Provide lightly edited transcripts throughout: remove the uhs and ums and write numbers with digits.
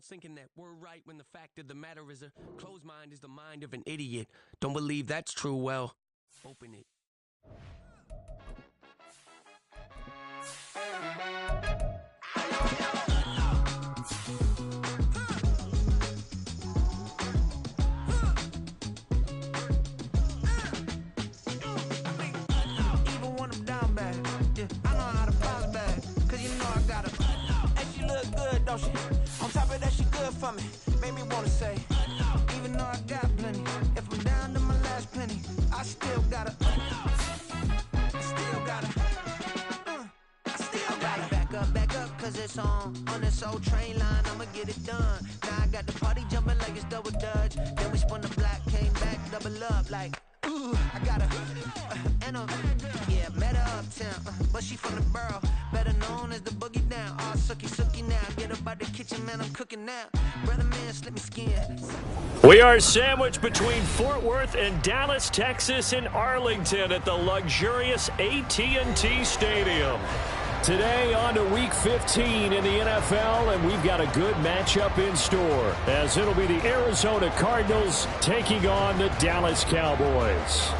world's thinking that we're right when the fact of the matter is a closed mind is the mind of an idiot. Don't believe that's true? Well, open it. Even when I'm down bad, yeah, I know how to bounce back. Cause you know I got her. And she look good, don't she? On top of that, she good for me. Made me wanna say, even though I got plenty, if I'm down to my last penny, I still gotta. I still gotta. Back up, cause it's on this old train line, I'ma get it done. Now I got the party jumping like it's double dutch. Then we spun the block, came back, double up like, ooh, I got her, and yeah, met her uptown, but she from the borough, better known as the boogie down. All sookie now, get up out the kitchen, man, I'm cooking now. Brother man, slip me skin. We are sandwiched between Fort Worth and Dallas, Texas, in Arlington at the luxurious AT&T Stadium. Today on to Week 15 in the NFL, and we've got a good matchup in store, as it'll be the Arizona Cardinals taking on the Dallas Cowboys.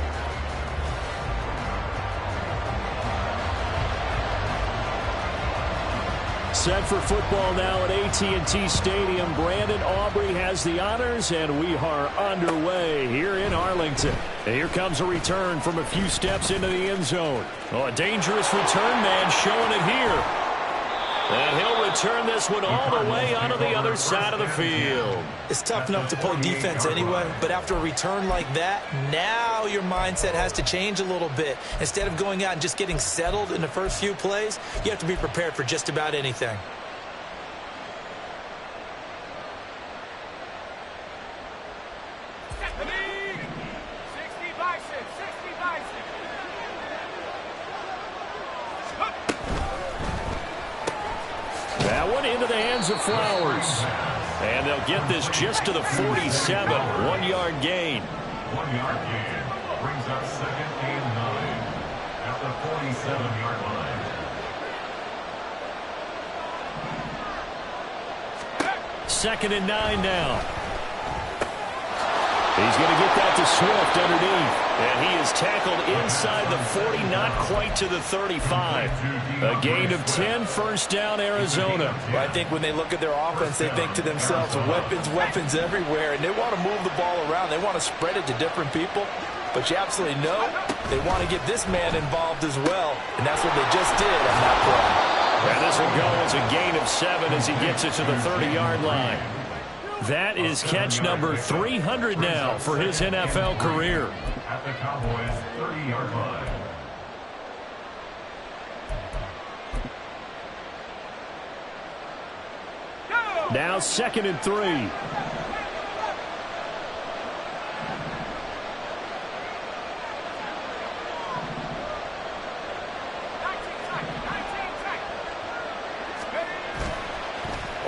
Set for football now at AT&T Stadium. Brandon Aubrey has the honors, and we are underway here in Arlington. And here comes a return from a few steps into the end zone. Oh, a dangerous return man showing it here. And he'll return this one all the way onto the other side of the field. It's tough enough to play defense anyway, but after a return like that, now your mindset has to change a little bit. Instead of going out and just getting settled in the first few plays, you have to be prepared for just about anything. Into the hands of Flowers. And they'll get this just to the 47. 1 yard gain. 1 yard gain brings up second and 9 at the 47-yard line. Second and 9 now. He's going to get that to Swift underneath. And he is tackled inside the 40, not quite to the 35. A gain of 10, first down, Arizona. Well, I think when they look at their offense, they think to themselves, weapons everywhere, and they want to move the ball around. They want to spread it to different people. But you absolutely know they want to get this man involved as well, and that's what they just did on that play. And this will go as a gain of 7 as he gets it to the 30-yard line. That is catch number 300 now for his NFL career. At the Cowboys' 30-yard line. Now 2nd and 3.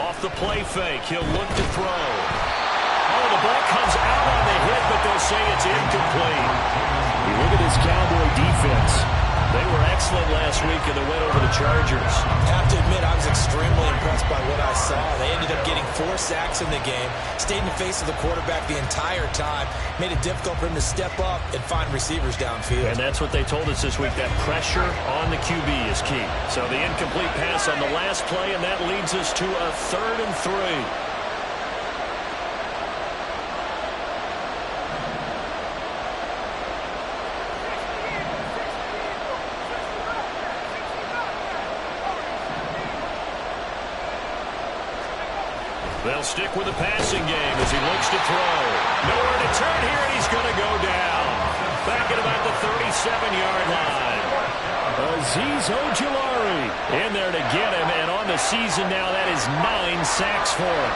Off the play fake, he'll look to throw. Oh, the ball comes out on the hit, but they'll say it's incomplete. You look at this Cowboy defense. They were excellent last week in the win over the Chargers. I have to admit, I was extremely impressed by what I saw. They ended up getting 4 sacks in the game, stayed in the face of the quarterback the entire time, made it difficult for him to step up and find receivers downfield. And that's what they told us this week, that pressure on the QB is key. So the incomplete pass on the last play, and that leads us to a 3rd and 3. They'll stick with the passing game as he looks to throw. Nowhere to turn here, and he's going to go down. Back at about the 37-yard line. Azeez Ojulari in there to get him, and on the season now, that is 9 sacks for him.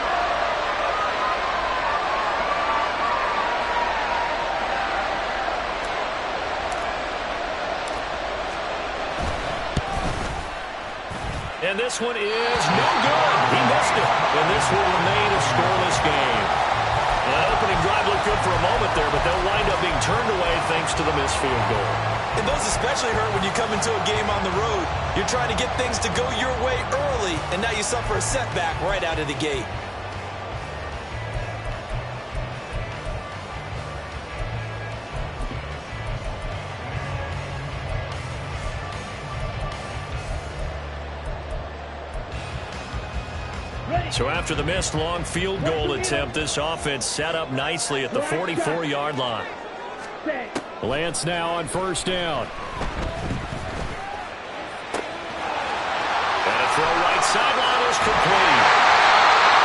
And this one is no good. He missed it. And this will remain a scoreless game. The opening drive looked good for a moment there, but they'll wind up being turned away thanks to the missed field goal. And those especially hurt when you come into a game on the road. You're trying to get things to go your way early, and now you suffer a setback right out of the gate. So after the missed long field goal attempt, this offense set up nicely at the 44-yard line. Lance now on first down. And a throw right sideline is complete.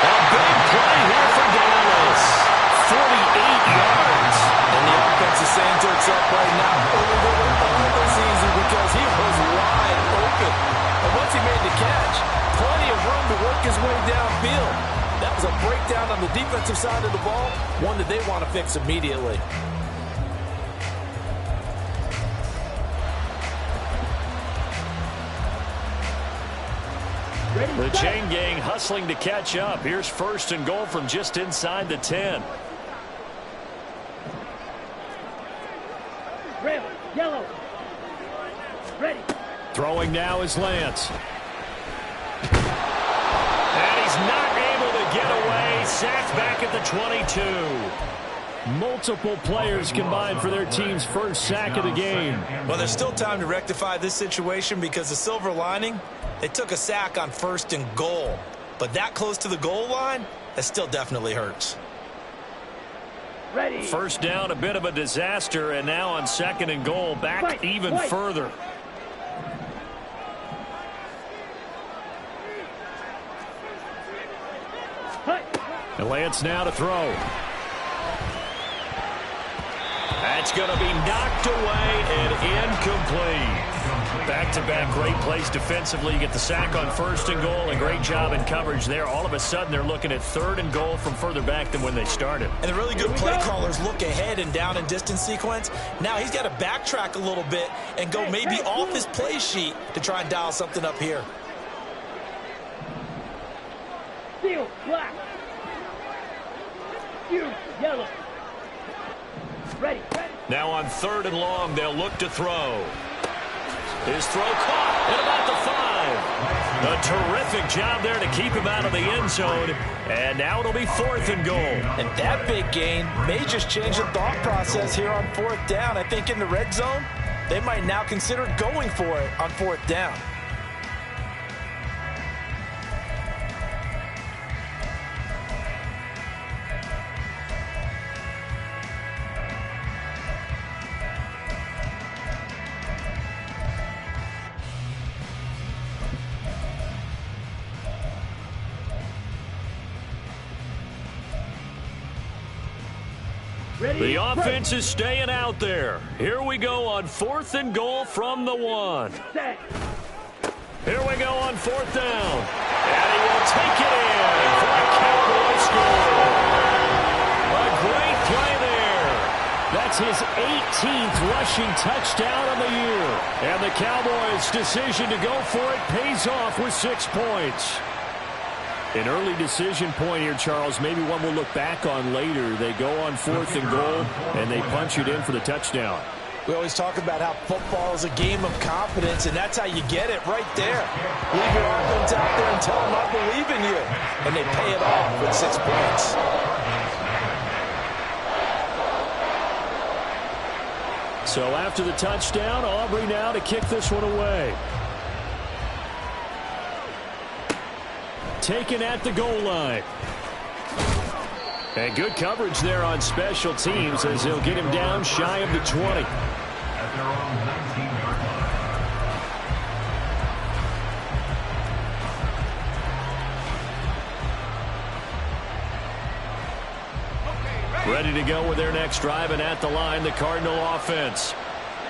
A big play here for Dallas. 48 yards. And the offense is saying to itself right now, this easy because he was wide open. And once he made the catch, plenty of room to work his way downfield. That was a breakdown on the defensive side of the ball, one that they want to fix immediately. The chain gang hustling to catch up. Here's first and goal from just inside the 10. Red, yellow, ready. Throwing now is Lance. And he's not able to get away. Sacked back at the 22. Multiple players combined for their team's first sack of the game. Well, there's still time to rectify this situation because the silver lining, they took a sack on first and goal. But that close to the goal line, that still definitely hurts. Ready. First down, a bit of a disaster, and now on second and goal, back even further. And Lance now to throw. That's going to be knocked away and incomplete. Back-to-back great plays defensively. You get the sack on first and goal, and great job in coverage there. All of a sudden, they're looking at third and goal from further back than when they started. And the really good play callers look ahead and down and distance sequence. Now he's got to backtrack a little bit and go maybe off his play sheet to try and dial something up here. Steel, black. You, yellow. Ready. Now on third and long, they'll look to throw. His throw caught at about the 5. A terrific job there to keep him out of the end zone. And now it'll be fourth and goal. And that big gain may just change the thought process here on fourth down. I think in the red zone, they might now consider going for it on fourth down. The offense is staying out there. Here we go on fourth and goal from the 1. Here we go on fourth down. And he will take it in for a Cowboy score. A great play there. That's his 18th rushing touchdown of the year. And the Cowboys' decision to go for it pays off with 6 points. An early decision point here, Charles. Maybe one we'll look back on later. They go on fourth and goal, and they punch it in for the touchdown. We always talk about how football is a game of confidence, and that's how you get it right there. Leave your offense out there and tell them I believe in you. And they pay it off with 6 points. So after the touchdown, Aubrey now to kick this one away. Taken at the goal line. And good coverage there on special teams as they'll get him down shy of the 20. At their own 19-yard line. Ready to go with their next drive, and at the line, the Cardinal offense.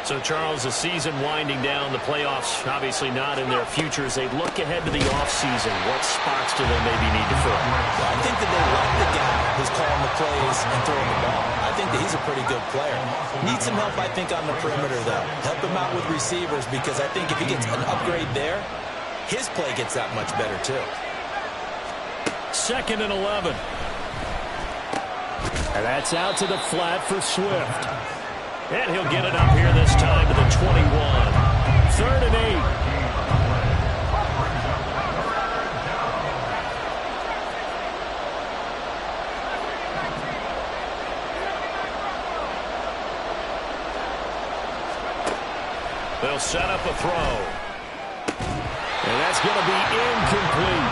So, Charles, the season winding down, the playoffs obviously not in their future. As they look ahead to the offseason, what spots do they maybe need to fill? Well, I think that they like the guy who's calling the plays and throwing the ball. I think that he's a pretty good player. Needs some help, I think, on the perimeter, though. Help him out with receivers, because I think if he gets an upgrade there, his play gets that much better, too. 2nd and 11. And that's out to the flat for Swift. And he'll get it up here this time to the 21. 3rd and 8. They'll set up a throw. And that's going to be incomplete.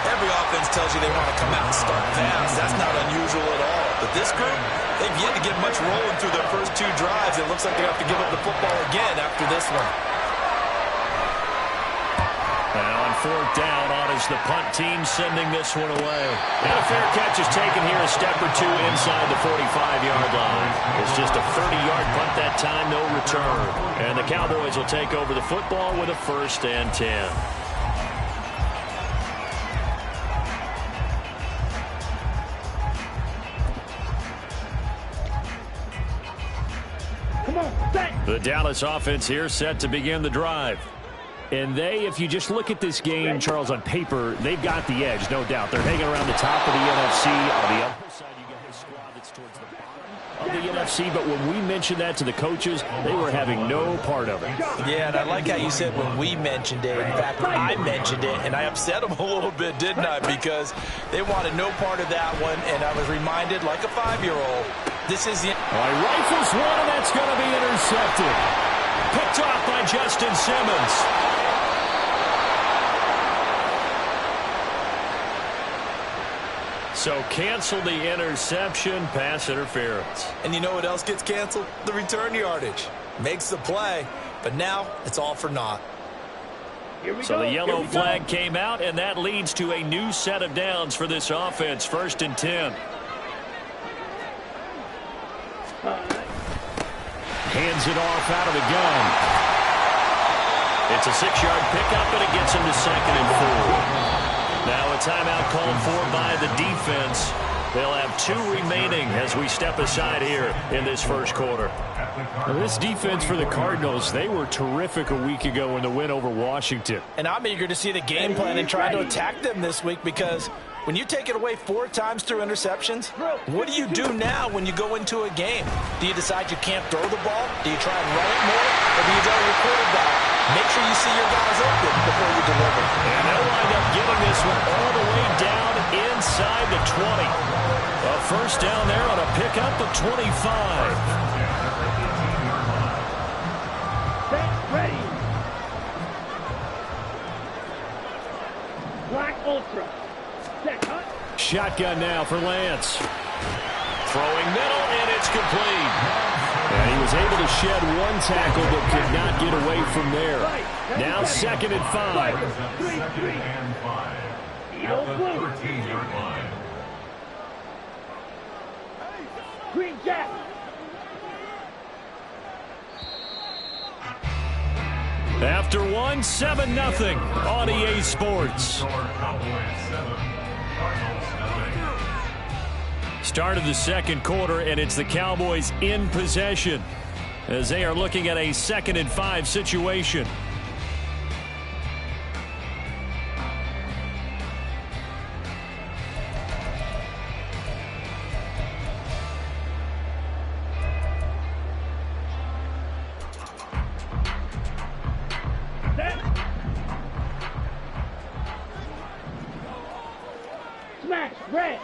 Every offense offense tells you they want to come out and start fast. That's not unusual at all. But this group, they've yet to get much rolling through their first 2 drives. It looks like they have to give up the football again after this one. And on 4th down, on is the punt team sending this one away. And a fair catch is taken here, a step or 2 inside the 45-yard line. It's just a 30-yard punt that time, no return. And the Cowboys will take over the football with a 1st and 10. The Dallas offense here set to begin the drive. And if you just look at this game, Charles, on paper, they've got the edge, no doubt. They're hanging around the top of the NFC. On the other side, you got a squad that's towards the bottom of the NFC. But when we mentioned that to the coaches, they were having no part of it. Yeah, and I like how you said when we mentioned it. In fact, I mentioned it, and I upset them a little bit, didn't I? Because they wanted no part of that one, and I was reminded, like a 5-year-old, this is the... All right, rifles one, and that's going to be intercepted. Picked off by Justin Simmons. So cancel the interception, pass interference. And you know what else gets canceled? The return yardage. Makes the play, but now it's all for naught. So the yellow flag came out, and that leads to a new set of downs for this offense. 1st and 10. Hands it off out of the gun. It's a 6-yard pickup, and it gets him to 2nd and 4. Now a timeout called for by the defense. They'll have 2 remaining as we step aside here in this first quarter. Now this defense for the Cardinals, they were terrific a week ago in the win over Washington. And I'm eager to see the game plan and try to attack them this week, because when you take it away 4 times through interceptions, what do you do now when you go into a game? Do you decide you can't throw the ball? Do you try and run it more? Or do you tell your quarterback, make sure you see your guys open before you deliver? And they'll wind up giving this one all the way down inside the 20. A 1st down there on a pickup of 25. Set, ready. Black Ultra. Set, cut. Shotgun now for Lance. Throwing middle, and it's complete. And he was able to shed 1 tackle, but could not get away from there. Now 2nd and 5. 2nd and 5. At the 13-yard line. Green Jack. After 1, 7-0 on EA Sports. Start of the second quarter, and it's the Cowboys in possession as they are looking at a 2nd and 5 situation. Smash, red.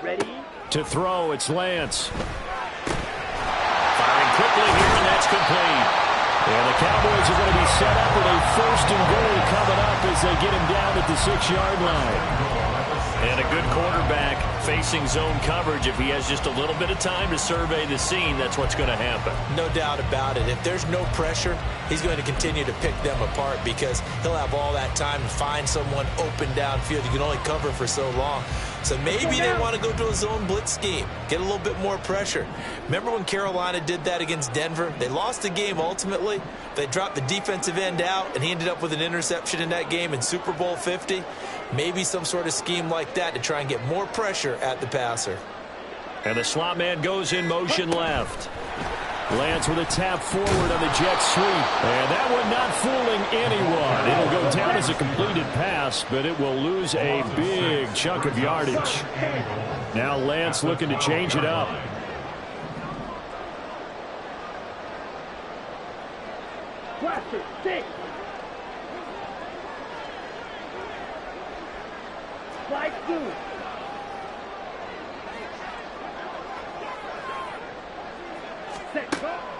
Ready. To throw, it's Lance. Firing quickly here, and that's complete. And the Cowboys are going to be set up with a 1st and goal coming up as they get him down at the 6-yard line. And a good quarterback facing zone coverage. If he has just a little bit of time to survey the scene, that's what's going to happen. No doubt about it. If there's no pressure, he's going to continue to pick them apart, because he'll have all that time to find someone open downfield. You can only cover for so long. So maybe they want to go to a zone blitz scheme, get a little bit more pressure. Remember when Carolina did that against Denver? They lost the game ultimately. They dropped the defensive end out, and he ended up with an interception in that game in Super Bowl 50. Maybe some sort of scheme like that to try and get more pressure at the passer. And the slot man goes in motion left. Lance with a tap forward on the jet sweep. And that one not fooling anyone. It'll go down as a completed pass, but it will lose a big chunk of yardage. Now Lance looking to change it up. Blaster, 6. Slide 2.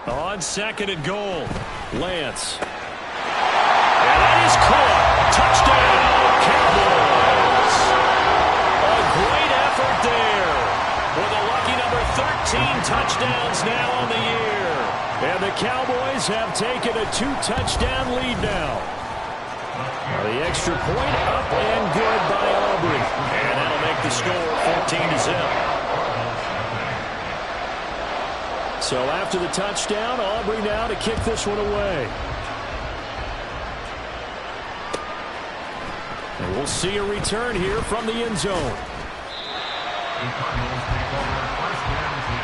On 2nd and goal, Lance. And that is caught. Touchdown, Cowboys. touchdowns now on the year. And the Cowboys have taken a 2-touchdown lead now. The extra point up and good by Aubrey. And that'll make the score 14-0. So after the touchdown, Aubrey now to kick this one away. And we'll see a return here from the end zone. The Cardinals take over first and 10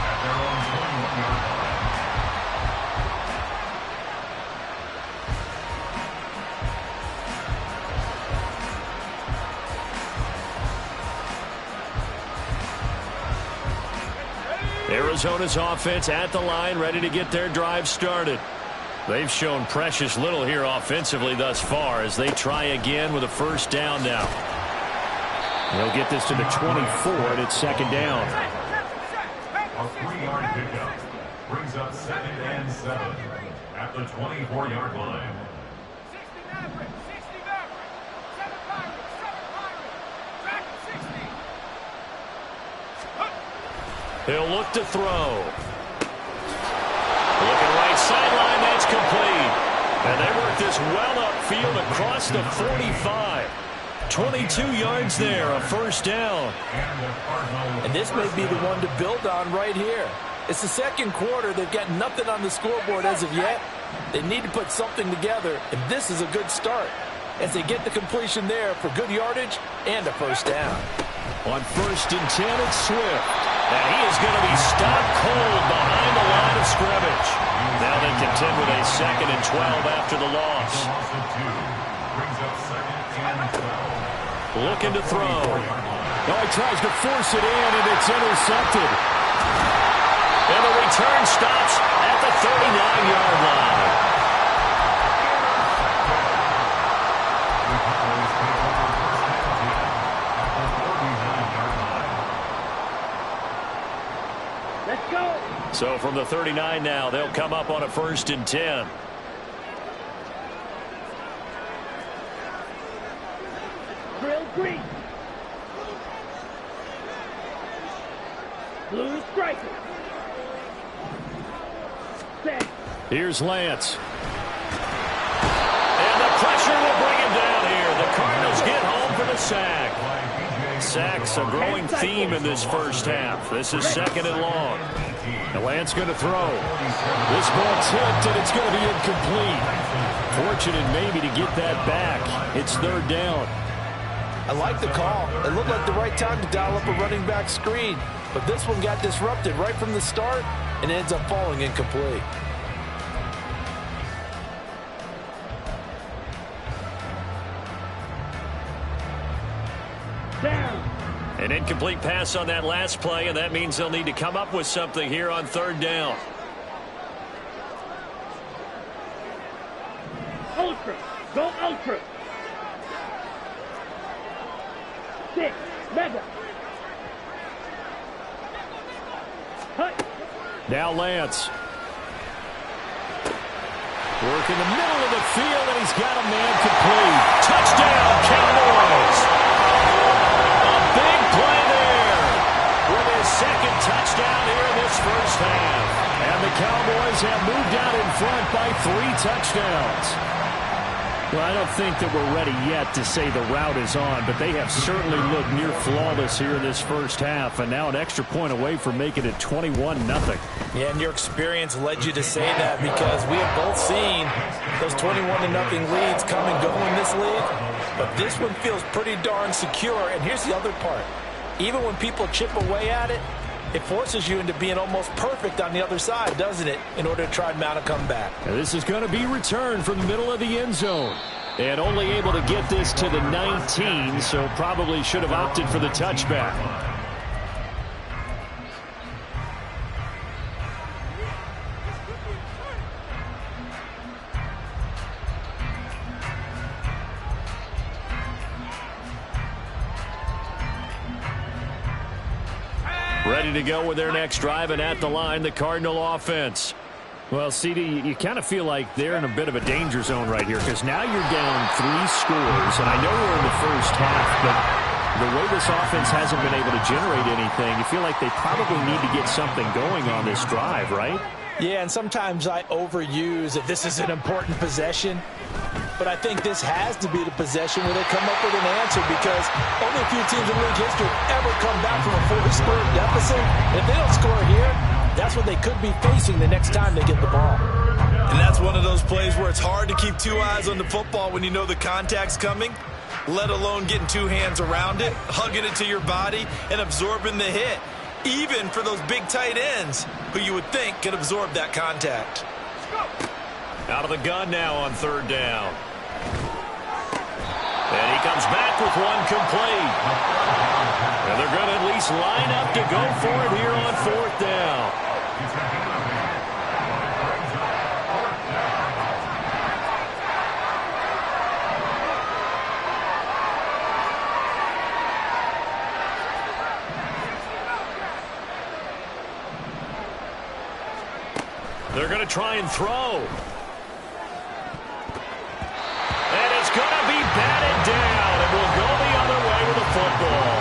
at their own 21-yard line. Arizona's offense at the line, ready to get their drive started. They've shown precious little here offensively thus far as they try again with a first down now. They'll get this to the 24, and it's second down. A 3-yard pickup brings up 2nd and 7 at the 24-yard line. He'll look to throw. Looking right sideline, that's complete. And they work this well upfield across the 45. 22 yards there, a first down. And this may be the one to build on right here. It's the second quarter. They've got nothing on the scoreboard as of yet. They need to put something together, and this is a good start as they get the completion there for good yardage and a first down. On 1st and 10, it's Swift. And he is going to be stopped cold behind the line of scrimmage. Now they contend with a 2nd and 12 after the loss. Looking to throw. Oh, he tries to force it in, and it's intercepted. And the return stops at the 39-yard line. Let's go. So from the 39 now, they'll come up on a 1st and 10. Drill green. Blue striker. Set. Here's Lance. And the pressure will bring him down here. The Cardinals get home for the sack. Sacks a growing theme in this first half. This is 2nd and long. And Lance going to throw. This ball tipped, and it's going to be incomplete. Fortunate maybe to get that back. It's 3rd down. I like the call. It looked like the right time to dial up a running back screen. But this one got disrupted right from the start and ends up falling incomplete. Down. An incomplete pass on that last play, and that means they'll need to come up with something here on 3rd down. Ultra. Go ultra. 6. Mega. Hut. Now Lance. Work in the middle of the field, and he's got a man complete. Touchdown, Cowboys! A big play there with his 2nd touchdown here in this first half. And the Cowboys have moved out in front by 3 touchdowns. Well, I don't think that we're ready yet to say the route is on, but they have certainly looked near flawless here in this first half, and now an extra point away from making it 21-0. Yeah, and your experience led you to say that because we have both seen those 21-0 leads come and go in this league, but this one feels pretty darn secure. And here's the other part. Even when people chip away at it, it forces you into being almost perfect on the other side, doesn't it, in order to try and mount a comeback. Now this is going to be returned from the middle of the end zone. And only able to get this to the 19, so probably should have opted for the touchback. Ready to go with their next drive, and at the line, the Cardinal offense. Well, CD, you kind of feel like they're in a bit of a danger zone right here because now you're down 3 scores, and I know we're in the first half, but the way this offense hasn't been able to generate anything, you feel like they probably need to get something going on this drive, right? Yeah, and sometimes I overuse that this is an important possession. But I think this has to be the possession where they come up with an answer, because only a few teams in league history have ever come back from a 4-score deficit. And if they don't score here, that's what they could be facing the next time they get the ball. And that's one of those plays where it's hard to keep two eyes on the football when you know the contact's coming, let alone getting two hands around it, hugging it to your body, and absorbing the hit, even for those big tight ends who you would think could absorb that contact. Out of the gun now on third down. And he comes back with one complete. And they're going to at least line up to go for it here on fourth down. They're going to try and throw. And it's going to be batted down. It will go the other way with the football.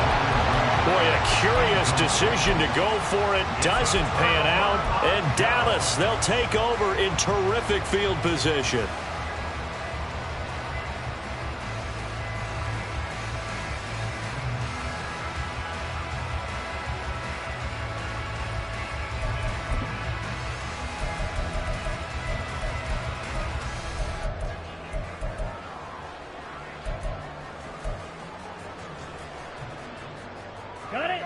Boy, a curious decision to go for it. Doesn't pan out. And Dallas, they'll take over in terrific field position. Got it?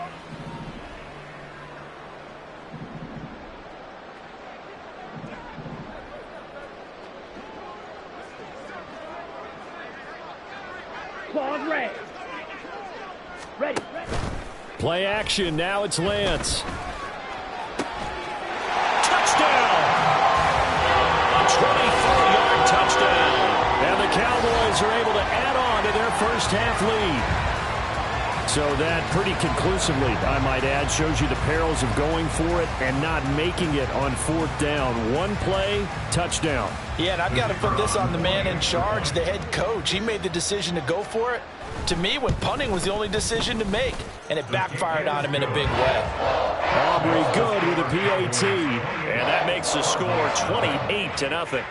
Claws ready. Ready. Play action. Now it's Lance. Touchdown! A 24-yard touchdown. And the Cowboys are able to add on to their first half lead. So that pretty conclusively, I might add, shows you the perils of going for it and not making it on fourth down. One play, touchdown. Yeah, and I've got to put this on the man in charge, the head coach. He made the decision to go for it. To me, when punting was the only decision to make, and it backfired on him in a big way. Aubrey good with a PAT, and that makes the score 28-0.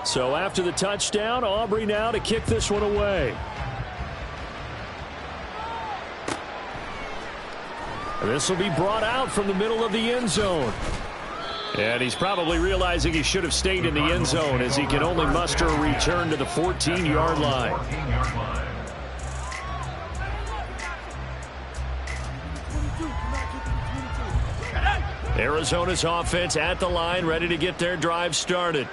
So after the touchdown, Aubrey now to kick this one away. This will be brought out from the middle of the end zone. And he's probably realizing he should have stayed in the end zone, as he can only muster a return to the 14-yard line. Arizona's offense at the line, ready to get their drive started.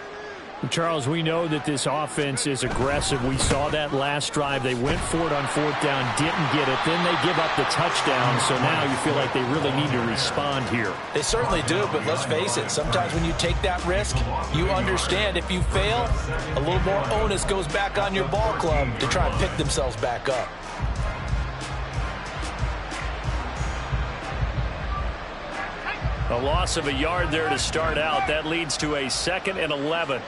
Charles, we know that this offense is aggressive. We saw that last drive. They went for it on fourth down, didn't get it. Then they give up the touchdown, so now you feel like they really need to respond here. They certainly do, but let's face it, sometimes when you take that risk, you understand if you fail, a little more onus goes back on your ball club to try and pick themselves back up. A loss of a yard there to start out. That leads to a 2nd and 11.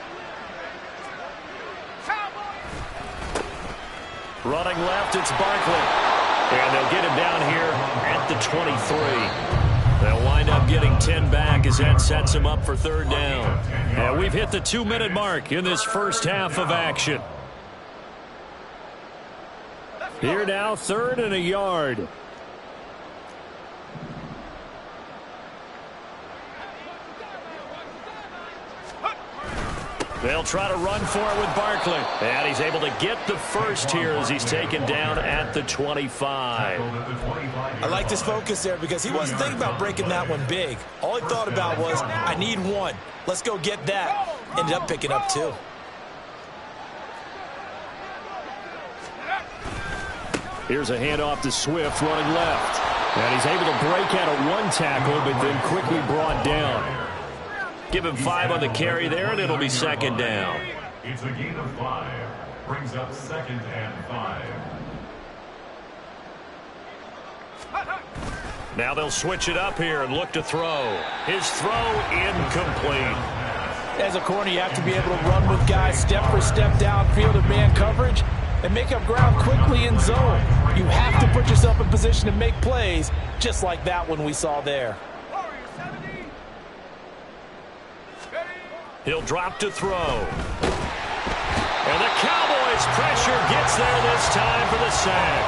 Running left, it's Barkley. And they'll get him down here at the 23. They'll wind up getting 10 back as that sets him up for third down. And we've hit the 2-minute mark in this first half of action. Here now, 3rd and a yard. They'll try to run for it with Barkley. And he's able to get the first here as he's taken down at the 25. I like this focus there because he wasn't thinking about breaking that one big. All he thought about was, I need one. Let's go get that. Ended up picking up 2. Here's a handoff to Swift running left. And he's able to break out of one tackle, but then quickly brought down. Give him 5 on the carry there, and it'll be 2nd down. It's a gain of 5. Brings up 2nd and 5. Now they'll switch it up here and look to throw. His throw incomplete. As a corner, you have to be able to run with guys step for step downfield in man coverage. and make up ground quickly in zone. You have to put yourself in position to make plays, just like that one we saw there. He'll drop to throw. And the Cowboys' pressure gets there this time for the sack.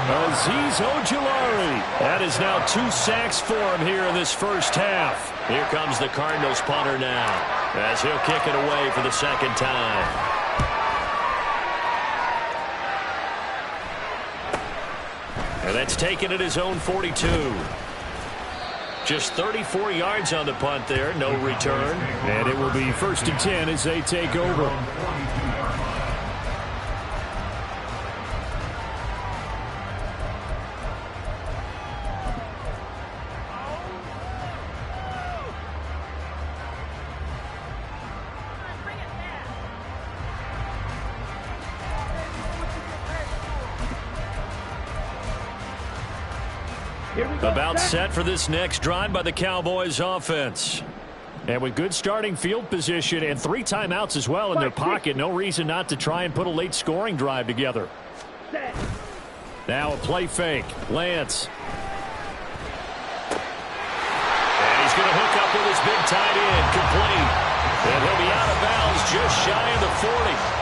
Azeez Ojulari. That is now 2 sacks for him here in this first half. Here comes the Cardinals punter now, as he'll kick it away for the second time. And that's taken at his own 42. Just 34 yards on the punt there, no return. And it will be 1st and 10 as they take over. About set for this next drive by the Cowboys offense. And with good starting field position and 3 timeouts as well in their pocket, no reason not to try and put a late scoring drive together. Now a play fake. Lance. And he's going to hook up with his big tight end. Complete. And he'll be out of bounds just shy of the 40.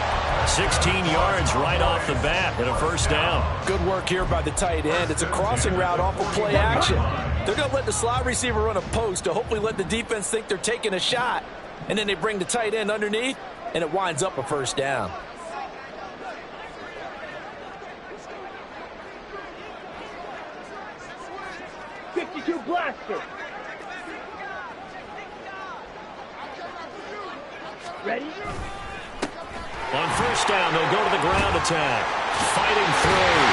16 yards right off the bat and a 1st down. Good work here by the tight end. It's a crossing route off of play action. They're going to let the slot receiver run a post to hopefully let the defense think they're taking a shot. And then they bring the tight end underneath, and it winds up a 1st down. Blaster. Ready? On 1st down, they'll go to the ground attack. Fighting through.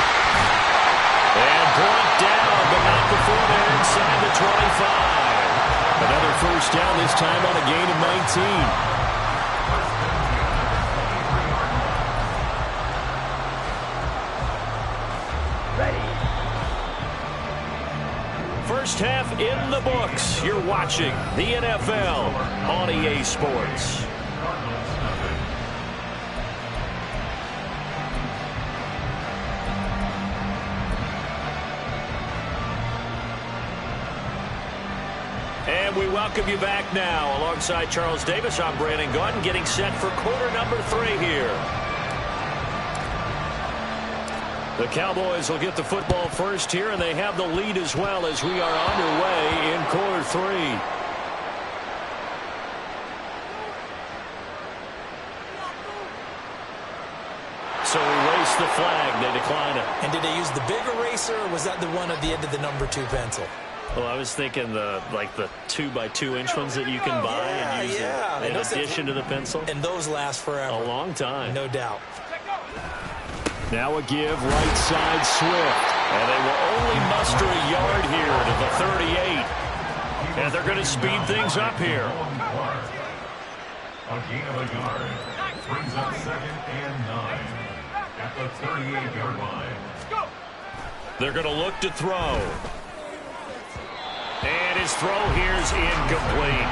And brought down, but not before they're inside the 25. Another 1st down, this time on a gain of 19. First half in the books. You're watching the NFL on EA Sports. And we welcome you back now. Alongside Charles Davis, I'm Brandon Gaudin, getting set for quarter number 3 here. The Cowboys will get the football first here, and they have the lead as well as we are underway in quarter 3. So erase the flag. They decline it. And did they use the big eraser, or was that the one at the end of the number 2 pencil? Well, I was thinking the 2x2-inch ones that you can buy and use in addition to the pencil. And those last forever. A long time. No doubt. Now a give right side Swift. And they will only muster a yard here to the 38. And they're going to speed things up here. A gain of a yard brings up 2nd and 9 at the 38-yard line. They're going to look to throw. And his throw here is incomplete.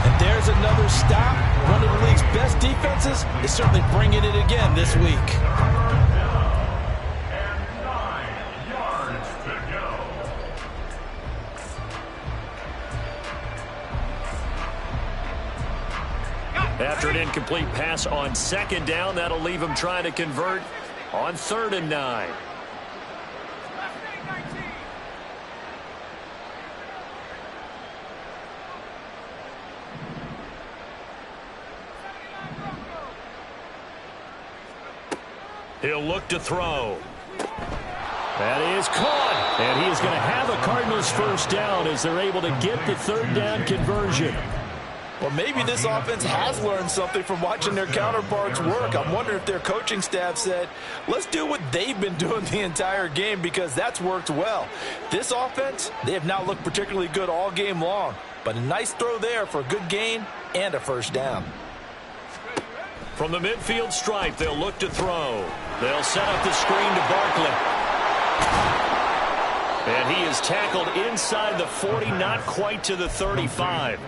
And there's another stop. One of the league's best defenses is certainly bringing it again this week. And 9 yards to go. After an incomplete pass on 2nd down, that'll leave him trying to convert on 3rd and 9. He'll look to throw. That is caught. And he is going to have a Cardinals 1st down as they're able to get the 3rd down conversion. Well, maybe this offense has learned something from watching their counterparts work. I'm wondering if their coaching staff said, let's do what they've been doing the entire game, because that's worked well. This offense, they have not looked particularly good all game long. But a nice throw there for a good gain and a 1st down. From the midfield stripe, they'll look to throw. They'll set up the screen to Barkley. And he is tackled inside the 40, not quite to the 35.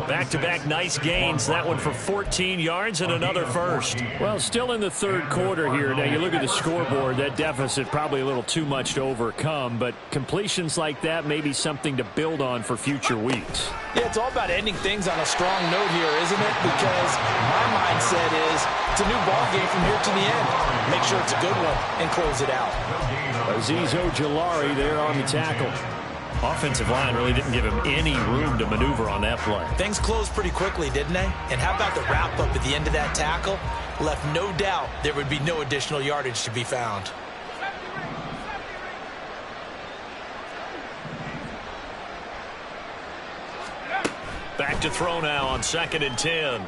Back-to-back nice gains. That one for 14 yards and another first. Well, still in the third quarter here. Now, you look at the scoreboard, that deficit probably a little too much to overcome, but completions like that may be something to build on for future weeks. Yeah, it's all about ending things on a strong note here, isn't it? Because my mindset is it's a new ball game from here to the end. Make sure it's a good one and close it out. Azeez Ojulari there on the tackle. Offensive line really didn't give him any room to maneuver on that play. Things closed pretty quickly, didn't they? And how about the wrap-up at the end of that tackle? Left no doubt there would be no additional yardage to be found. Back to throw now on 2nd and 10.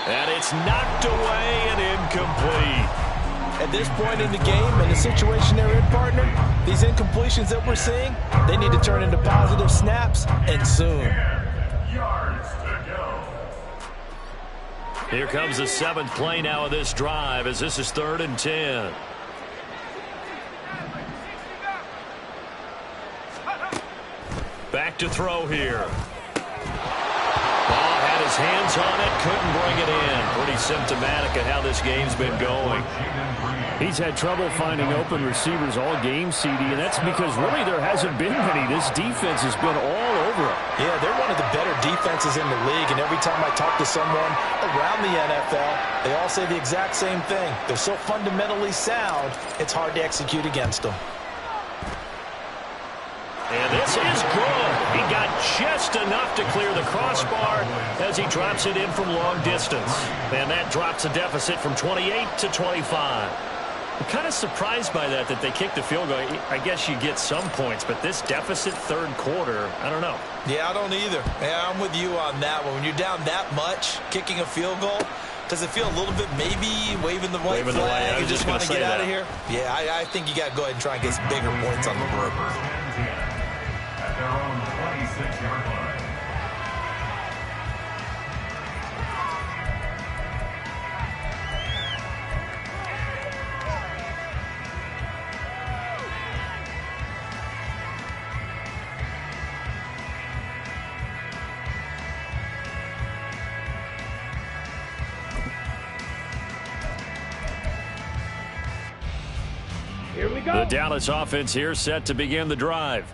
And it's knocked away and incomplete. At this point in the game and the situation they're in, partner, these incompletions that we're seeing, they need to turn into positive snaps, and soon. Yards to go. Here comes the 7th play now of this drive as this is 3rd and 10. Back to throw here. Ball had his hands on it, couldn't bring it in. Pretty symptomatic of how this game's been going. He's had trouble finding open receivers all game, CD, and that's because really there hasn't been many. This defense has been all over him. Yeah, they're one of the better defenses in the league, and every time I talk to someone around the NFL, they all say the exact same thing. They're so fundamentally sound, it's hard to execute against them. And this is good. He got just enough to clear the crossbar as he drops it in from long distance. And that drops the deficit from 28 to 25. I'm kind of surprised by that they kicked the field goal. I guess you get some points, but this deficit third quarter, I don't know. Yeah, I don't either. Yeah, I'm with you on that one. When you're down that much, kicking a field goal, does it feel a little bit maybe waving the white flag and just want to get out of here? Yeah, I think you got to go ahead and try and get some bigger points on the board. At their own 26-yard line. Here we go. The Dallas offense here set to begin the drive.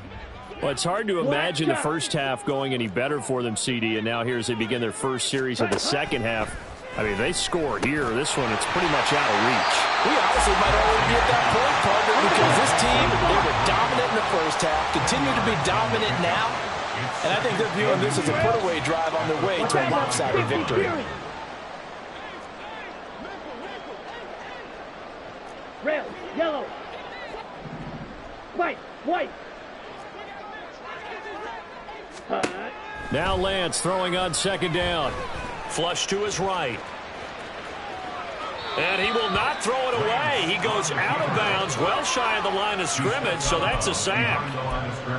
Well, it's hard to imagine the first half going any better for them, CD, and now here as they begin their first series of the second half. I mean, they score here. This one, it's pretty much out of reach. We honestly might already be at that point, partner, because this team, they were dominant in the first half, continue to be dominant now, and I think they're viewing this as a put-away drive on their way to a lopsided victory. Red, yellow, white, white. Now Lance throwing on 2nd down. Flush to his right. And he will not throw it away. He goes out of bounds, well shy of the line of scrimmage, so that's a sack.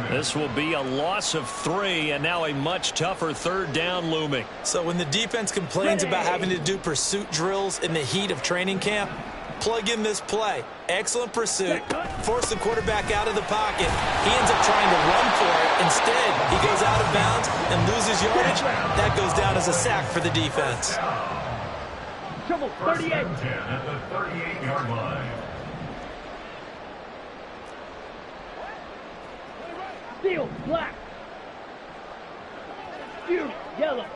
This will be a loss of 3, and now a much tougher 3rd down looming. So when the defense complains about having to do pursuit drills in the heat of training camp, plug in this play. Excellent pursuit. Force the quarterback out of the pocket. He ends up trying to run for it. Instead, he goes out of bounds and loses yardage. That goes down as a sack for the defense. Trouble, 38. At the 38-yard line. Steel, black. Fury, yellow.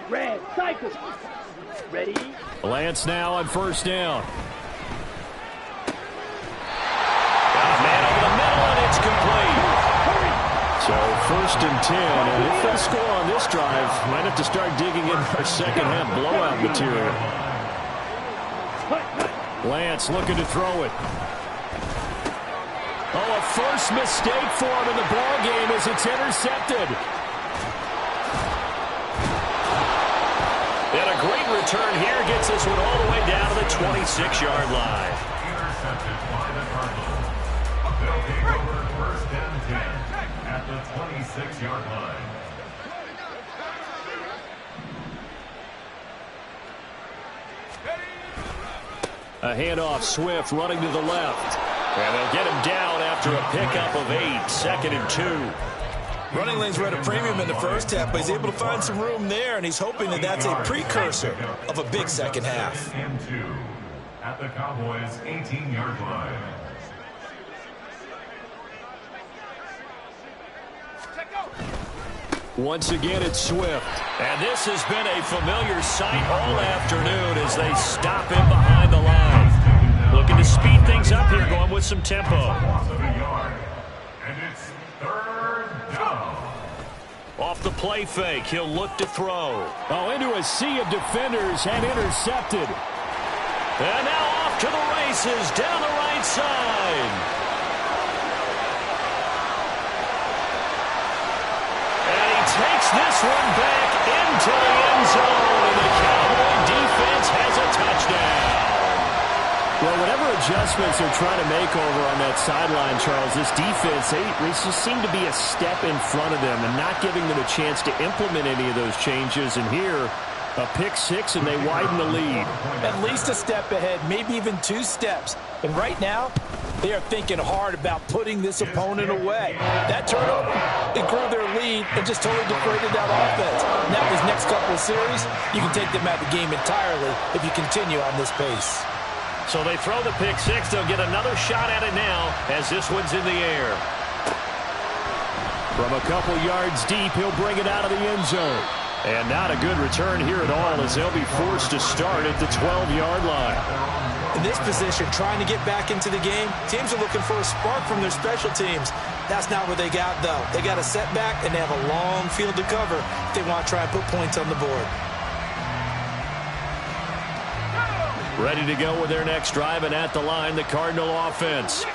Red, cycle. Ready? Lance now on 1st down. Got a man over the middle, and it's complete. So 1st and 10, and if they score on this drive, might have to start digging in our second half blowout material. Lance looking to throw it. Oh, a first mistake for him in the ball game as it's intercepted. And a great return here gets this one all the way down to the 26-yard line. Intercepted by the Cardinals. They'll take over 1st and 10 at the 26-yard line. A handoff, Swift running to the left. And they'll get him down after a pickup of 8, 2nd and 2. Running lanes were at a premium in the first half, but he's able to find some room there, and he's hoping that that's a precursor of a big second half. And 2 at the Cowboys' 18-yard line. Once again, it's Swift. And this has been a familiar sight all afternoon as they stop him behind the line. Looking to speed things up here, going with some tempo. Loss of a yard. And it's 3rd down. Off the play fake, he'll look to throw. Oh, into a sea of defenders and intercepted. And now off to the races down the right side. Takes this one back into the end zone, and the Cowboy defense has a touchdown. Well, whatever adjustments they're trying to make over on that sideline, Charles, this defense, they just seem to be a step in front of them and not giving them a chance to implement any of those changes. And here, a pick 6, and they widen the lead. At least a step ahead, maybe even 2 steps. And right now, they are thinking hard about putting this opponent away. That turnover, it grew their lead and just totally degraded that offense. Now these next couple of series, you can take them out of the game entirely if you continue on this pace. So they throw the pick 6. They'll get another shot at it now as this one's in the air. From a couple yards deep, he'll bring it out of the end zone. And not a good return here at all as they'll be forced to start at the 12-yard line. In this position, trying to get back into the game, teams are looking for a spark from their special teams. That's not what they got, though. They got a setback, and they have a long field to cover if they want to try and put points on the board. Ready to go with their next drive, and at the line, the Cardinal offense.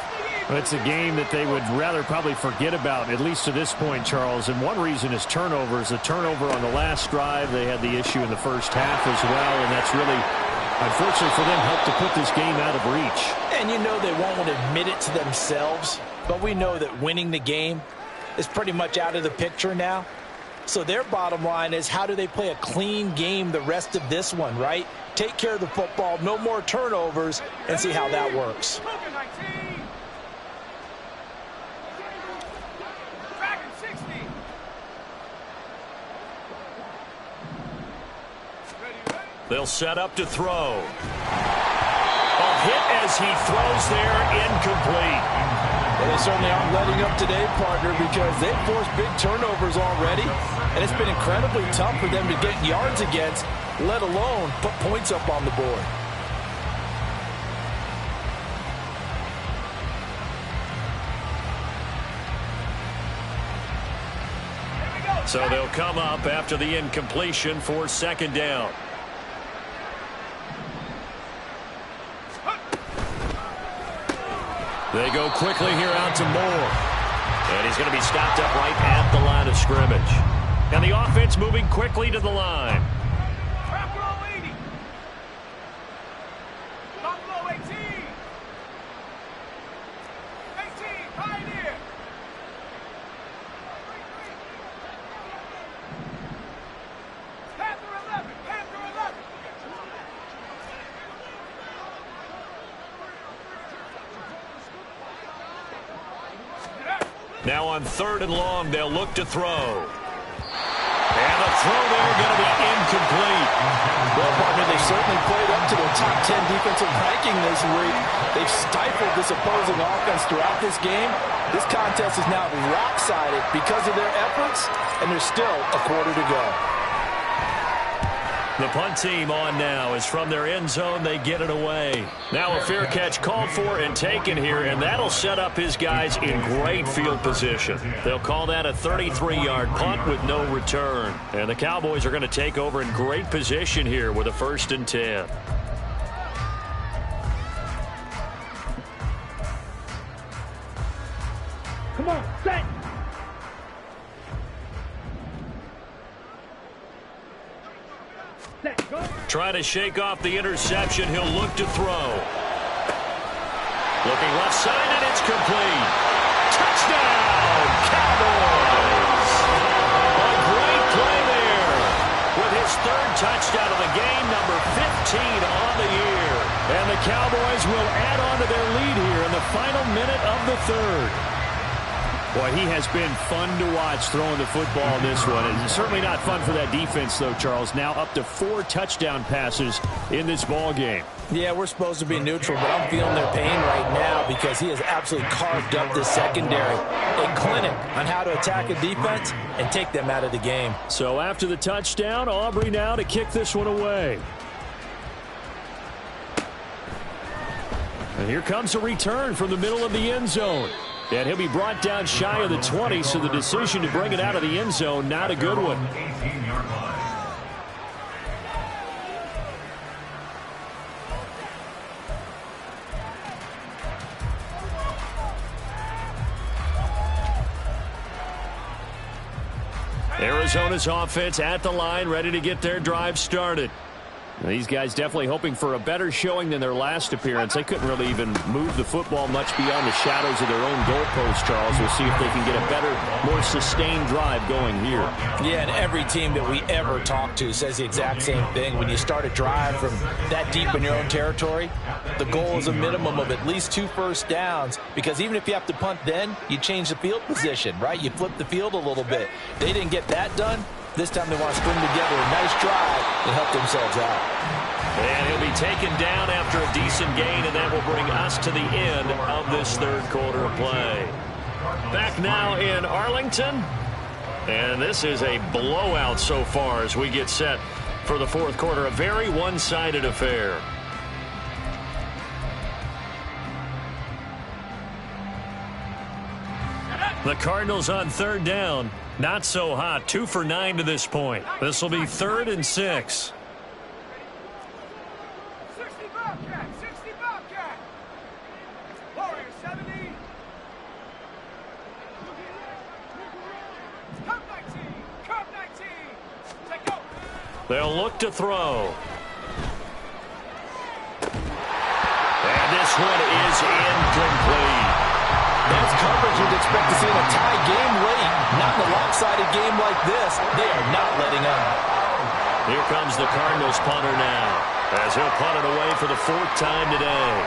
It's a game that they would rather probably forget about, at least to this point, Charles. And one reason is turnovers. A turnover on the last drive. They had the issue in the first half as well, and that's really, unfortunately for them, helped to put this game out of reach. And you know they won't want to admit it to themselves, but we know that winning the game is pretty much out of the picture now. So their bottom line is, how do they play a clean game the rest of this one, right? Take care of the football, no more turnovers, and see how that works. They'll set up to throw. A hit as he throws there, incomplete. Well, they certainly aren't letting up today, partner, because they've forced big turnovers already, and it's been incredibly tough for them to get yards against, let alone put points up on the board. So they'll come up after the incompletion for 2nd down. They go quickly here out to Moore. And he's going to be stopped up right at the line of scrimmage. And the offense moving quickly to the line. Now on 3rd and long, they'll look to throw. And the throw there going to be incomplete. Well, partner, they certainly played up to their top 10 defensive ranking this week. They've stifled this opposing offense throughout this game. This contest is now lopsided because of their efforts, and there's still a quarter to go. The punt team on now is from their end zone. They get it away. Now a fair catch called for and taken here, and that'll set up his guys in great field position. They'll call that a 33-yard punt with no return. And the Cowboys are going to take over in great position here with a 1st and 10. Come on, set. Trying to shake off the interception. He'll look to throw. Looking left side, and it's complete. Touchdown, Cowboys! A great play there with his 3rd touchdown of the game, number 15 on the year. And the the Cowboys will add on to their lead here in the final minute of the third. Boy, he has been fun to watch throwing the football in this one. It's certainly not fun for that defense, though, Charles. Now up to 4 touchdown passes in this ball game. Yeah, we're supposed to be neutral, but I'm feeling their pain right now because he has absolutely carved up this secondary. A clinic on how to attack a defense and take them out of the game. So after the touchdown, Aubrey now to kick this one away. And here comes a return from the middle of the end zone. And he'll be brought down shy of the 20, so the decision to bring it out of the end zone, not a good one. 18-yard line. Arizona's offense at the line, ready to get their drive started. These guys definitely hoping for a better showing than their last appearance. They couldn't really even move the football much beyond the shadows of their own goalpost, Charles. We'll see if they can get a better, more sustained drive going here. Yeah, and every team that we ever talk to says the exact same thing. When you start a drive from that deep in your own territory, the goal is a minimum of at least 2 first downs, because even if you have to punt then, you change the field position, right? You flip the field a little bit. They didn't get that done. This time they want to string together a nice drive and help themselves out. And he'll be taken down after a decent gain, and that will bring us to the end of this third quarter of play. Back now in Arlington, and this is a blowout so far as we get set for the fourth quarter. A very one-sided affair. The Cardinals on third down. Not so hot. 2 for 9 to this point. This will be 3rd and 6. 60 Bobcat, 60 Bobcat. Warrior 70. Cup 19, Cup 19. Take go. They'll look to throw. And this one is incomplete. That's coverage you'd expect to see in a tie game late. Not in a lopsided game like this. They are not letting up. Here comes the Cardinals punter now, as he'll punt it away for the 4th time today.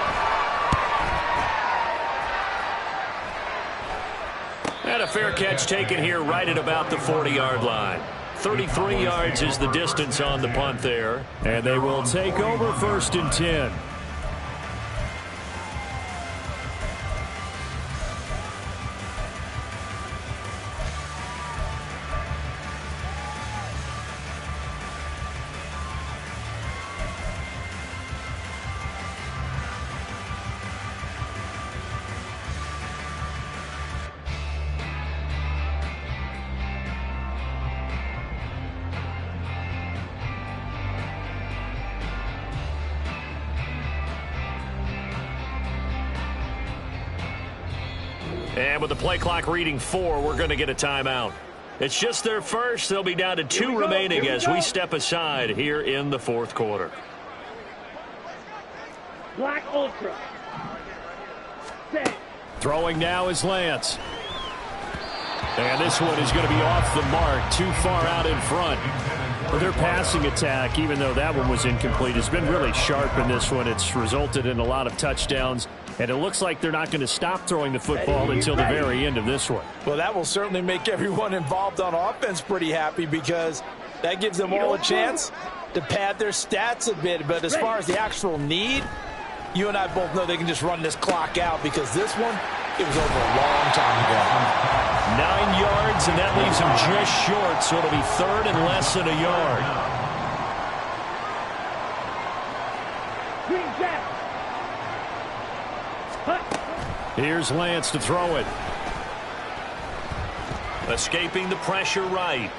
And a fair catch taken here right at about the 40-yard line. 33 yards is the distance on the punt there. And they will take over 1st and 10. And with the play clock reading 4, we're going to get a timeout. It's just their first. They'll be down to 2 remaining as we step aside here in the 4th quarter. Black Ultra. Set. Throwing now is Lance. And this one is going to be off the mark, too far out in front. But their passing attack, even though that one was incomplete, has been really sharp in this one. It's resulted in a lot of touchdowns. And it looks like they're not going to stop throwing the football until the very end of this one. Well, that will certainly make everyone involved on offense pretty happy, because that gives them all a chance to pad their stats a bit. But as far as the actual need, you and I both know they can just run this clock out, because this one, it was over a long time ago. 9 yards, and that leaves them just short, so it'll be 3rd and less than a yard. Green Jack. Here's Lance to throw it. Escaping the pressure right.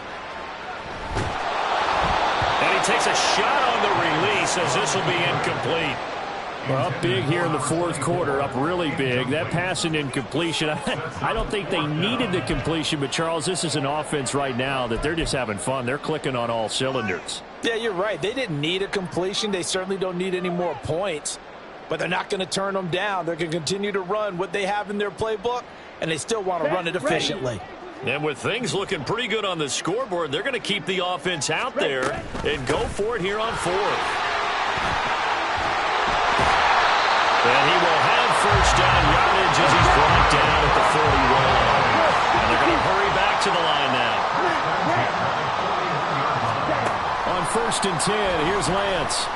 And he takes a shot on the release, as this will be incomplete. Well, up big here in the 4th quarter, up really big. That pass and incompletion, I don't think they needed the completion, but Charles, this is an offense right now that they're just having fun. They're clicking on all cylinders. Yeah, you're right. They didn't need a completion. They certainly don't need any more points. But they're not going to turn them down. They're going to continue to run what they have in their playbook, and they still want to run it efficiently. And with things looking pretty good on the scoreboard, they're going to keep the offense out there and go for it here on 4th. 1st and 10. Here's Lance.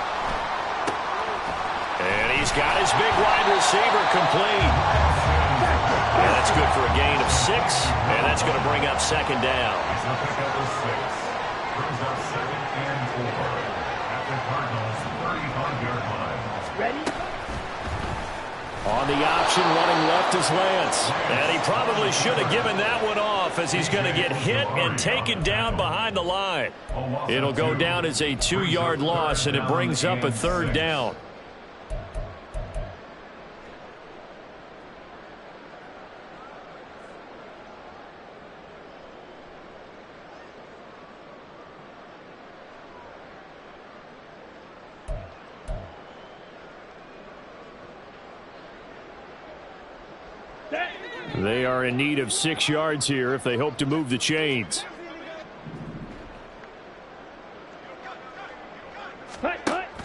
And he's got his big wide receiver complete. And that's good for a gain of 6. And that's going to bring up 2nd down. He's up to number 6. Brings up 2nd and 4 at the Cardinals' 35-yard line. Ready? On the option, running left is Lance. And he probably should have given that one off, as he's going to get hit and taken down behind the line. It'll go down as a 2-yard loss, and it brings up a 3rd down. They are in need of 6 yards here if they hope to move the chains.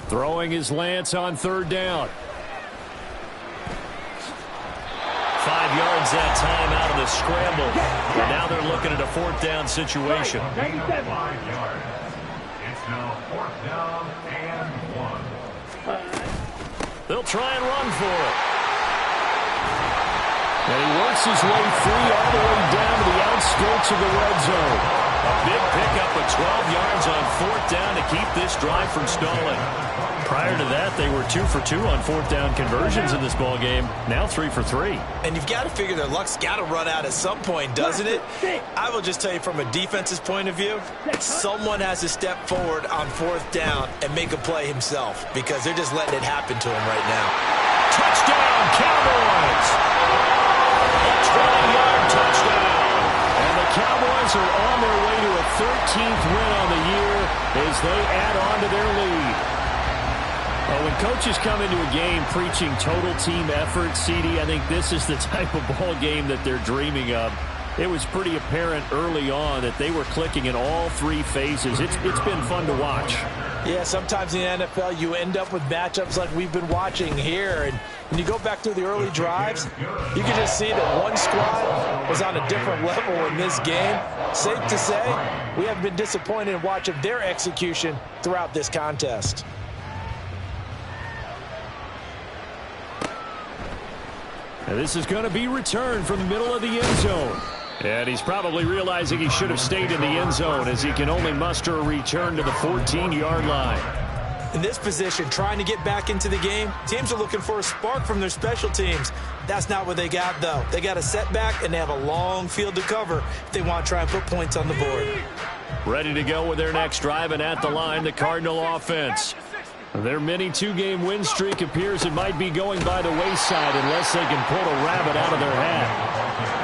Throwing is Lance on 3rd down. 5 yards that time out of the scramble. And now they're looking at a 4th down situation. 5 yards. It's now 4th down and 1. They'll try and run for it. And he works his way free all the way down to the outskirts of the red zone. A big pickup of 12 yards on 4th down to keep this drive from stalling. Prior to that, they were 2 for 2 on 4th down conversions in this ballgame. Now 3 for 3. And you've got to figure their luck's got to run out at some point, doesn't it? I will just tell you from a defense's point of view, someone has to step forward on 4th down and make a play himself, because they're just letting it happen to him right now. Touchdown, Cowboys! A 20-yard touchdown. And the Cowboys are on their way to a 13th win on the year as they add on to their lead. Well, when coaches come into a game preaching total team effort, CD, I think this is the type of ball game that they're dreaming of. It was pretty apparent early on that they were clicking in all 3 phases. It's been fun to watch. Yeah, sometimes in the NFL you end up with matchups like we've been watching here. And when you go back through the early drives, you can just see that one squad was on a different level in this game. Safe to say, we have been disappointed in watching their execution throughout this contest. And this is going to be returned from the middle of the end zone. And he's probably realizing he should have stayed in the end zone, as he can only muster a return to the 14-yard line. In this position, trying to get back into the game, teams are looking for a spark from their special teams. That's not what they got, though. They got a setback, and they have a long field to cover if they want to try and put points on the board. Ready to go with their next drive, and at the line, the Cardinal offense. Their mini 2-game win streak appears it might be going by the wayside unless they can pull a rabbit out of their hat.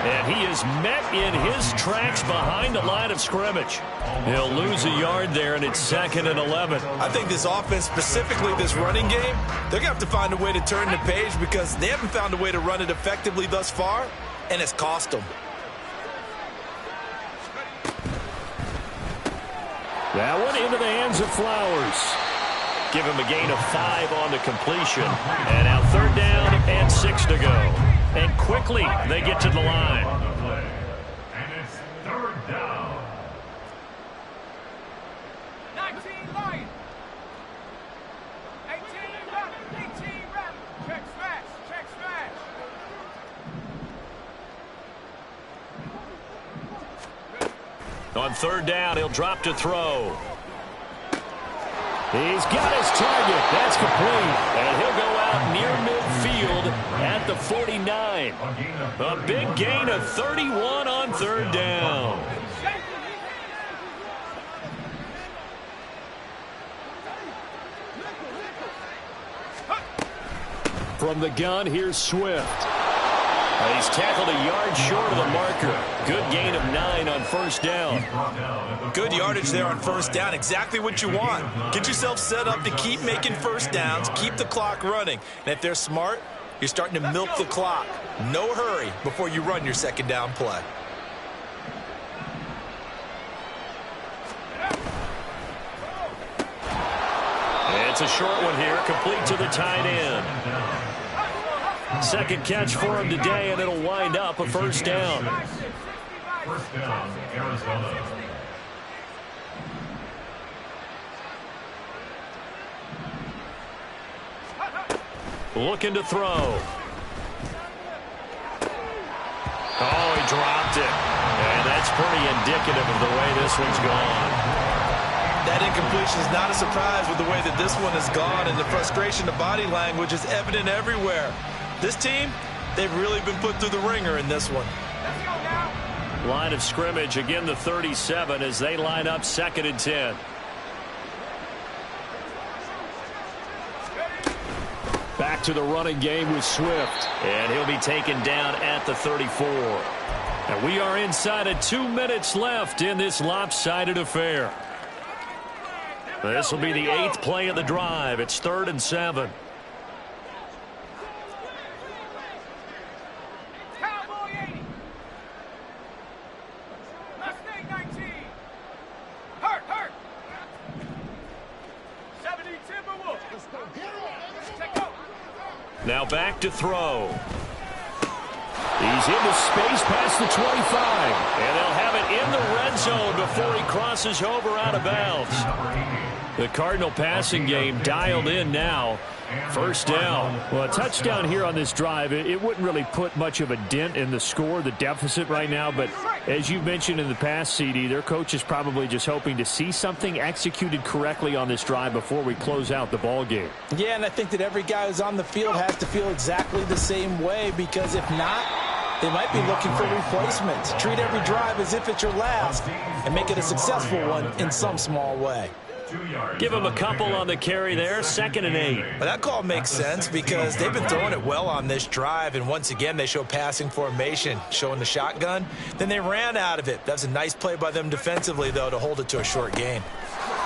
And he is met in his tracks behind the line of scrimmage. He'll lose a yard there, and it's 2nd and 11. I think this offense, specifically this running game, they're going to have to find a way to turn the page, because they haven't found a way to run it effectively thus far, and it's cost them. That one into the hands of Flowers. Give him a gain of 5 on the completion. And now 3rd down and 6 to go. And quickly they get to the line. And it's 3rd down. 19 Lions. 18 Rabbit. 18 Rabbit. Check smash. Check smash. On 3rd down, he'll drop to throw. He's got his target. That's complete. And he'll go out near midfield at the 49. A big gain of 31 on 3rd down. From the gun, here's Swift. He's tackled a yard short of the marker. Good gain of 9 on 1st down. Good yardage there on 1st down. Exactly what you want. Get yourself set up to keep making 1st downs, keep the clock running. And if they're smart, you're starting to milk the clock. No hurry before you run your 2nd down play. It's a short one here, complete to the tight end. 2nd catch for him today, and it'll wind up a 1st down. 1st down, Arizona. looking to throw. Oh, he dropped it. And that's pretty indicative of the way this one's gone. That incompletion is not a surprise with the way that this one has gone, and the frustration, the body language is evident everywhere. This team, they've really been put through the ringer in this one. Line of scrimmage, again the 37 as they line up 2nd and 10. Back to the running game with Swift. And he'll be taken down at the 34. And we are inside of 2 minutes left in this lopsided affair. This will be the 8th play of the drive. It's 3rd and 7. Cowboy 80. Mustang 19. Hurt. 70 Timberwolves. Take over. Now back to throw. He's into space past the 25. And they'll have it in the red zone before he crosses over out of bounds. The Cardinal passing game dialed in now. 1st down. Well, a touchdown here on this drive, it wouldn't really put much of a dent in the score, the deficit right now. But as you've mentioned in the past, CD, their coach is probably just hoping to see something executed correctly on this drive before we close out the ball game. Yeah, and I think that every guy who's on the field has to feel exactly the same way, because if not, they might be looking for replacements. Treat every drive as if it's your last and make it a successful one in some small way. Give him a couple on the carry there. 2nd and 8. Well, that call makes sense because they've been throwing it well on this drive, and once again they show passing formation, showing the shotgun. Then they ran out of it. That's a nice play by them defensively, though, to hold it to a short gain.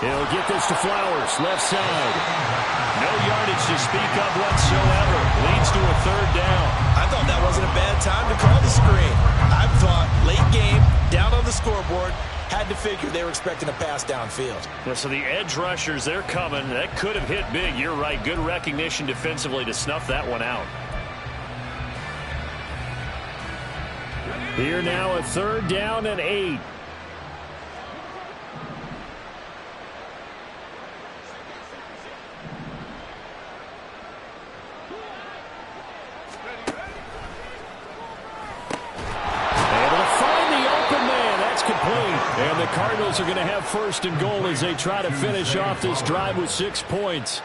He'll get this to Flowers, left side. No yardage to speak of whatsoever. Leads to a 3rd down. I thought that wasn't a bad time to call the screen. I thought late game, down on the scoreboard, had to figure they were expecting a pass downfield. Yeah, so the edge rushers, they're coming. That could have hit big. You're right. Good recognition defensively to snuff that one out. Here now a 3rd down and 8. And the Cardinals are going to have 1st and goal as they try to finish off this drive with 6 points.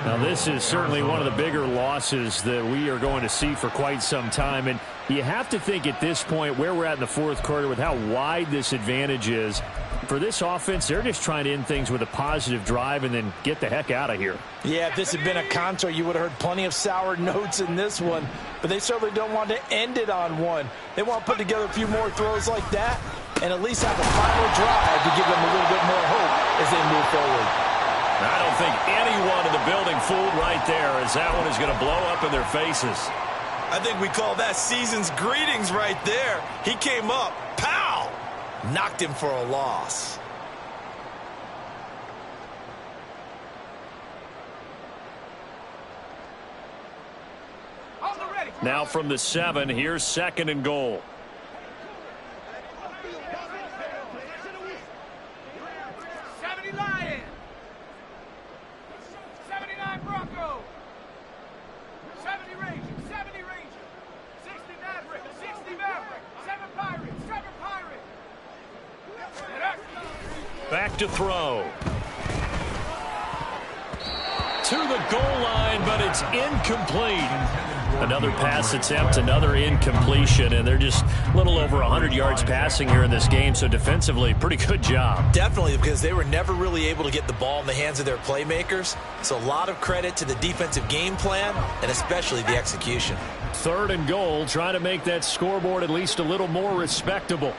Now, this is certainly one of the bigger losses that we are going to see for quite some time. And you have to think at this point where we're at in the 4th quarter with how wide this advantage is. For this offense, they're just trying to end things with a positive drive and then get the heck out of here. Yeah, if this had been a Contra, you would have heard plenty of sour notes in this one. But they certainly don't want to end it on one. They want to put together a few more throws like that and at least have a final drive to give them a little bit more hope as they move forward. I don't think anyone in the building fooled right there, as that one is going to blow up in their faces. I think we call that season's greetings right there. He came up, pow! Knocked him for a loss. Now from the 7, here's 2nd and goal. 70 Lions. 79 Broncos. 70 Rangers. 60 Mavericks. 7 Pirates. 7 Pirates. Back to throw. To the goal line, but it's incomplete. Another pass attempt, another incompletion, and they're just a little over 100 yards passing here in this game, so defensively, pretty good job. Definitely, because they were never really able to get the ball in the hands of their playmakers, so a lot of credit to the defensive game plan and especially the execution. 3rd and goal, trying to make that scoreboard at least a little more respectable.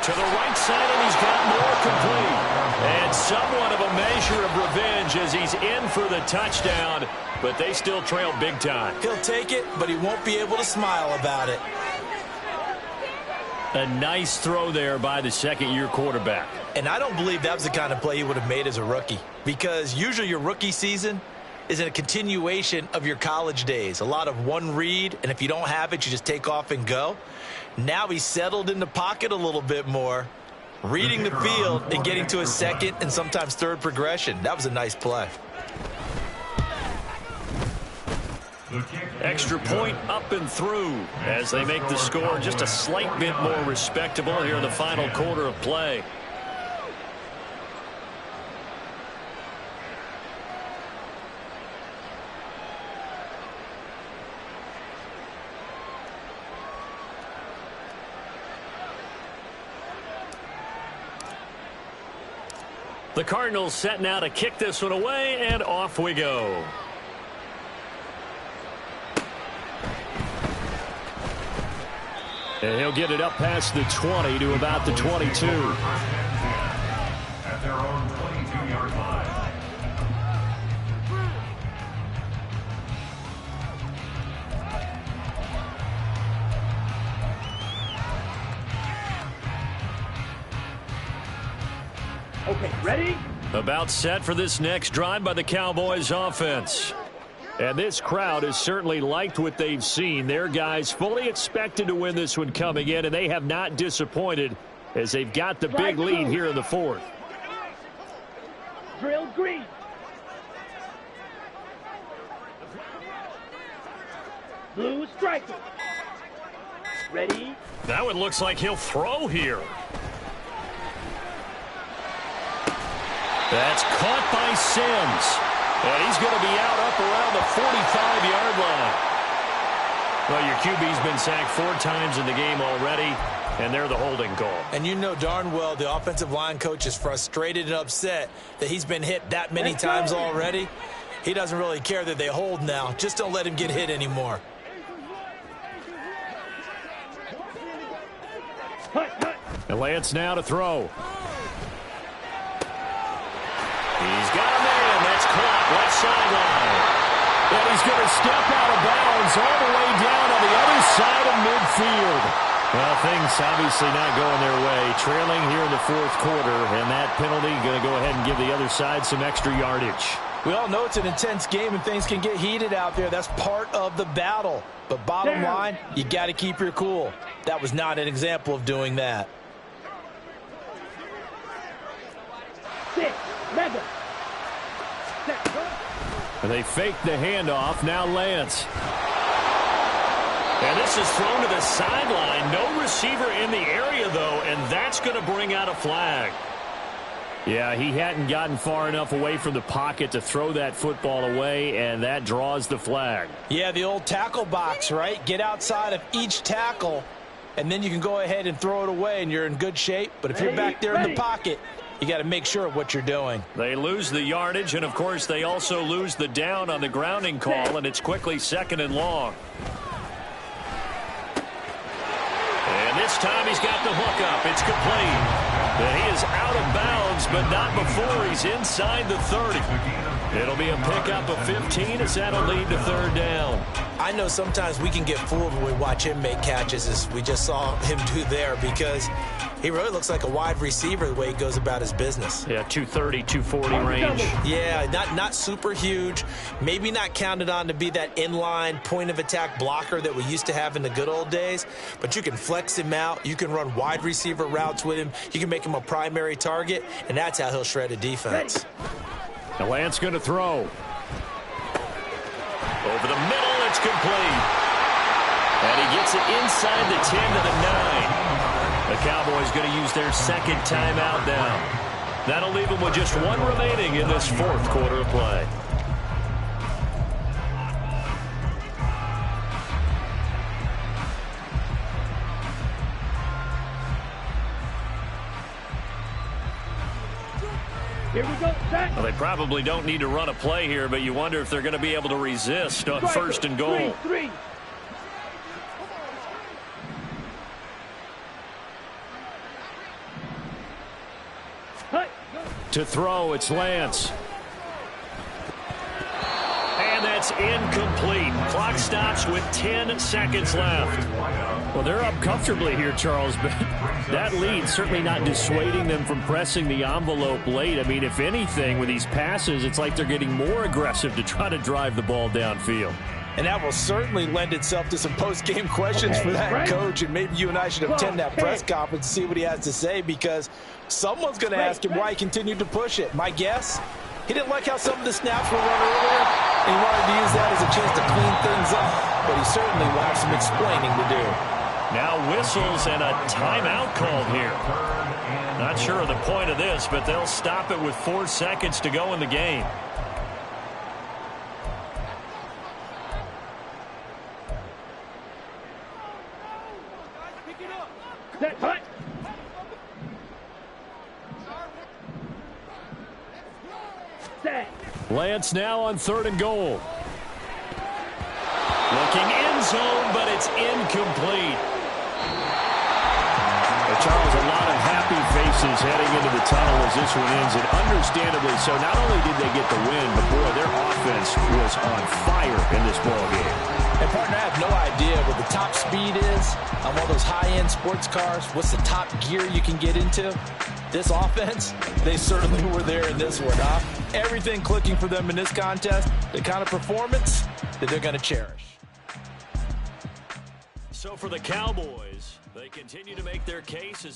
To the right side, and he's got more complete. And somewhat of a measure of revenge as he's in for the touchdown, but they still trail big time. He'll take it, but he won't be able to smile about it. A nice throw there by the 2nd-year quarterback. And I don't believe that was the kind of play he would have made as a rookie, because usually your rookie season is a continuation of your college days. A lot of one read, and if you don't have it, you just take off and go. Now he's settled in the pocket a little bit more. reading the field and getting to a second and sometimes third progression. That was a nice play. Extra point up and through as they make the score just a slight bit more respectable here in the final quarter of play. The Cardinals set now to kick this one away, and off we go. And he'll get it up past the 20 to about the 22. At their own 22-yard line. Okay, ready? About set for this next drive by the Cowboys offense. And this crowd has certainly liked what they've seen. Their guys fully expected to win this one coming in, and they have not disappointed as they've got the big lead here in the fourth. Drill green. Blue striker. Ready? That one looks like he'll throw here. That's caught by Sims. And he's going to be out up around the 45-yard line. Well, your QB's been sacked 4 times in the game already, and they're the holding call. And you know darn well the offensive line coach is frustrated and upset that he's been hit that many times already. He doesn't really care that they hold now. Just don't let him get hit anymore. And Lance now to throw. He's got a man. That's caught. Left sideline. And he's going to step out of bounds all the way down on the other side of midfield. Well, things obviously not going their way. Trailing here in the fourth quarter, and that penalty going to go ahead and give the other side some extra yardage. We all know it's an intense game and things can get heated out there. That's part of the battle. But bottom line, you got to keep your cool. That was not an example of doing that. 6, mega. And they fake the handoff. Now Lance. And this is thrown to the sideline. No receiver in the area, though, and that's going to bring out a flag. Yeah, he hadn't gotten far enough away from the pocket to throw that football away, and that draws the flag. Yeah, the old tackle box, right? Get outside of each tackle, and then you can go ahead and throw it away, and you're in good shape. But if you're back there in the pocket, you got to make sure of what you're doing. They lose the yardage, and, of course, they also lose the down on the grounding call, and it's quickly 2nd and long. And this time he's got the hook up. It's complete. And he is out of bounds, but not before he's inside the 30. It'll be a pickup of 15 as that'll lead to 3rd down. I know sometimes we can get fooled when we watch him make catches, as we just saw him do there, because he really looks like a wide receiver the way he goes about his business. Yeah, 230, 240 range. Yeah, not super huge. Maybe not counted on to be that inline point-of-attack blocker that we used to have in the good old days, but you can flex him out. You can run wide receiver routes with him. You can make him a primary target, and that's how he'll shred a defense. The Lance going to throw. Over the middle, it's complete. And he gets it inside the 10 to the 9. The Cowboys going to use their 2nd timeout now. That'll leave them with just 1 remaining in this 4th quarter of play. Here we go, set. Well, they probably don't need to run a play here, but you wonder if they're going to be able to resist on 1st and goal. 3. To throw, it's Lance. And that's incomplete. Clock stops with 10 seconds left. Well, they're up comfortably here, Charles, but that lead certainly not dissuading them from pressing the envelope late. I mean, if anything, with these passes, it's like they're getting more aggressive to try to drive the ball downfield. And that will certainly lend itself to some post-game questions for that coach. And maybe you and I should attend that press conference and see what he has to say, because someone's going to ask him why he continued to push it. My guess, he didn't like how some of the snaps were run earlier, and he wanted to use that as a chance to clean things up. But he certainly will have some explaining to do. Now whistles and a timeout called here. Not sure of the point of this, but they'll stop it with 4 seconds to go in the game. Set, cut. Set. Lance now on 3rd and goal. Looking end zone, but it's incomplete. Charles, a lot of happy faces heading into the tunnel as this one ends, and understandably so. Not only did they get the win, but boy, their offense was on fire in this ball game. And partner, I have no idea what the top speed is on one of those high-end sports cars. What's the top gear you can get into? This offense, they certainly were there in this one, huh? Everything clicking for them in this contest, the kind of performance that they're going to cherish. So for the Cowboys, they continue to make their case as